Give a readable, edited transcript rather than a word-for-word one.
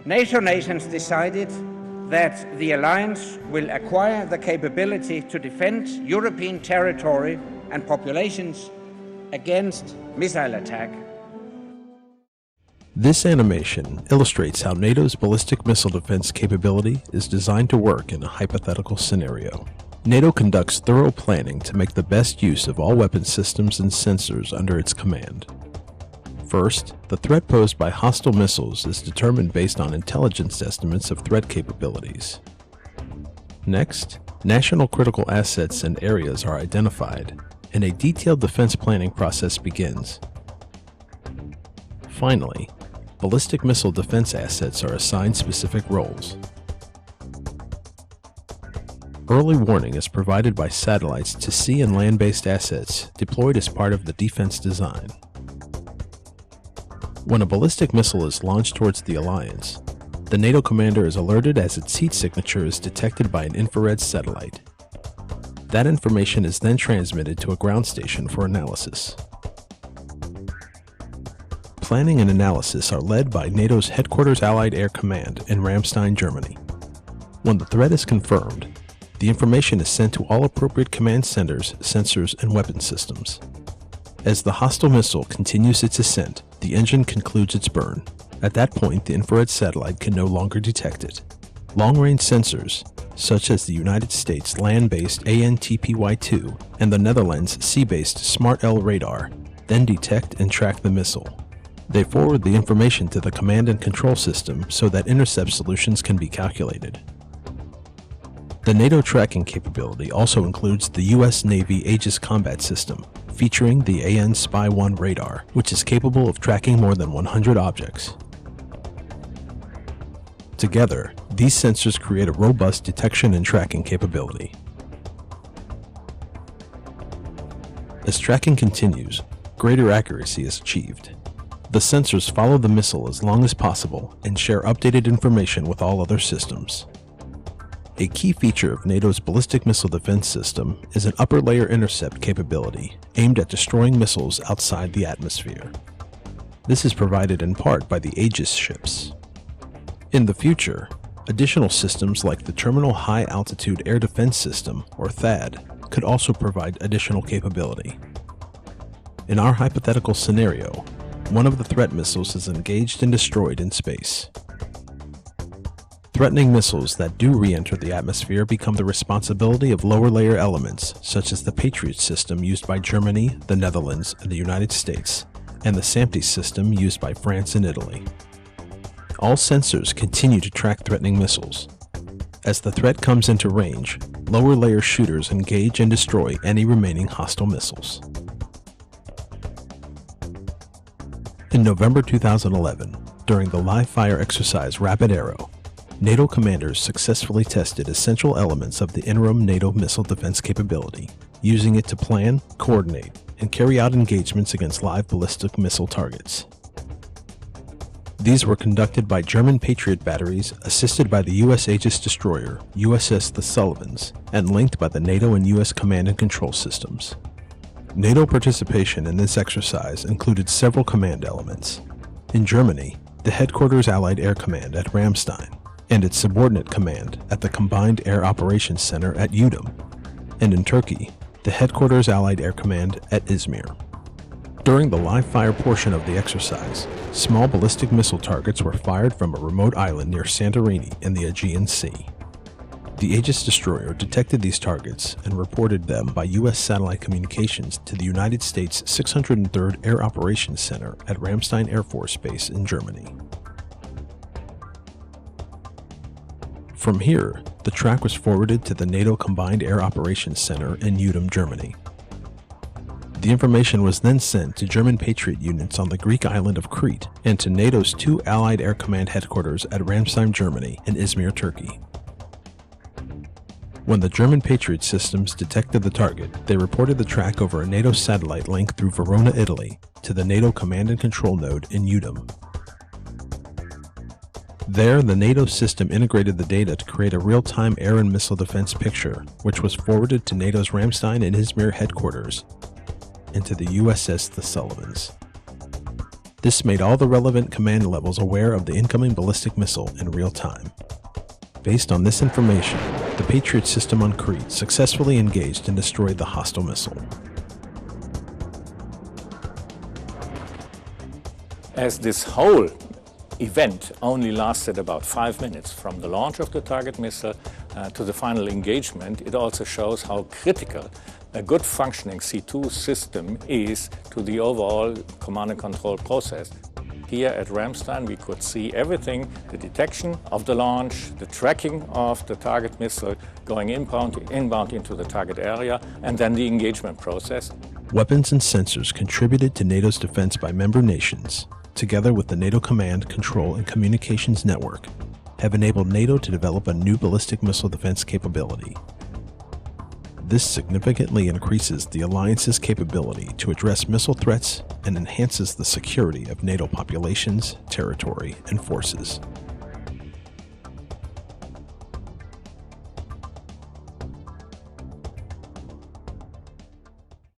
NATO nations decided that the alliance will acquire the capability to defend European territory and populations against missile attack. This animation illustrates how NATO's ballistic missile defense capability is designed to work in a hypothetical scenario. NATO conducts thorough planning to make the best use of all weapon systems and sensors under its command. First, the threat posed by hostile missiles is determined based on intelligence estimates of threat capabilities. Next, national critical assets and areas are identified, and a detailed defense planning process begins. Finally, ballistic missile defense assets are assigned specific roles. Early warning is provided by satellites to sea and land-based assets deployed as part of the defense design. When a ballistic missile is launched towards the alliance, the NATO commander is alerted as its heat signature is detected by an infrared satellite. That information is then transmitted to a ground station for analysis. Planning and analysis are led by NATO's Headquarters Allied Air Command in Ramstein, Germany. When the threat is confirmed, the information is sent to all appropriate command centers, sensors, and weapon systems. As the hostile missile continues its ascent, the engine concludes its burn. At that point, the infrared satellite can no longer detect it. Long-range sensors, such as the United States land-based ANTPY-2 and the Netherlands sea-based SMART-L radar, then detect and track the missile. They forward the information to the command and control system so that intercept solutions can be calculated. The NATO tracking capability also includes the U.S. Navy Aegis Combat System, featuring the AN-SPY-1 radar, which is capable of tracking more than 100 objects. Together, these sensors create a robust detection and tracking capability. As tracking continues, greater accuracy is achieved. The sensors follow the missile as long as possible and share updated information with all other systems. A key feature of NATO's ballistic missile defense system is an upper layer intercept capability aimed at destroying missiles outside the atmosphere. This is provided in part by the Aegis ships. In the future, additional systems like the Terminal High Altitude Air Defense System, or THAAD, could also provide additional capability. In our hypothetical scenario, one of the threat missiles is engaged and destroyed in space. Threatening missiles that do re-enter the atmosphere become the responsibility of lower-layer elements, such as the Patriot system used by Germany, the Netherlands, and the United States, and the SAMP/T system used by France and Italy. All sensors continue to track threatening missiles. As the threat comes into range, lower-layer shooters engage and destroy any remaining hostile missiles. In November 2011, during the live-fire exercise Rapid Arrow, NATO commanders successfully tested essential elements of the interim NATO missile defense capability, using it to plan, coordinate, and carry out engagements against live ballistic missile targets. These were conducted by German Patriot batteries assisted by the U.S. Aegis destroyer, USS The Sullivans, and linked by the NATO and U.S. command and control systems. NATO participation in this exercise included several command elements. In Germany, the Headquarters Allied Air Command at Ramstein, and its subordinate command at the Combined Air Operations Center at Udom, and in Turkey, the Headquarters Allied Air Command at Izmir. During the live-fire portion of the exercise, small ballistic missile targets were fired from a remote island near Santorini in the Aegean Sea. The Aegis destroyer detected these targets and reported them by U.S. satellite communications to the United States 603rd Air Operations Center at Ramstein Air Force Base in Germany. From here, the track was forwarded to the NATO Combined Air Operations Center in Udom, Germany. The information was then sent to German Patriot units on the Greek island of Crete and to NATO's 2 Allied Air Command headquarters at Ramstein, Germany and Izmir, Turkey. When the German Patriot systems detected the target, they reported the track over a NATO satellite link through Verona, Italy, to the NATO Command and Control node in Udom. There, the NATO system integrated the data to create a real-time air and missile defense picture, which was forwarded to NATO's Ramstein and Izmir headquarters. into the USS The Sullivans. This made all the relevant command levels aware of the incoming ballistic missile in real time. Based on this information, the Patriot system on Crete successfully engaged and destroyed the hostile missile. As this whole event only lasted about 5 minutes from the launch of the target missile to the final engagement, it also shows how critical a good functioning C2 system is to the overall command and control process. Here at Ramstein we could see everything, the detection of the launch, the tracking of the target missile going inbound into the target area, and then the engagement process. Weapons and sensors contributed to NATO's defense by member nations, together with the NATO Command, Control, and Communications Network, have enabled NATO to develop a new ballistic missile defense capability. This significantly increases the alliance's capability to address missile threats and enhances the security of NATO populations, territory, and forces.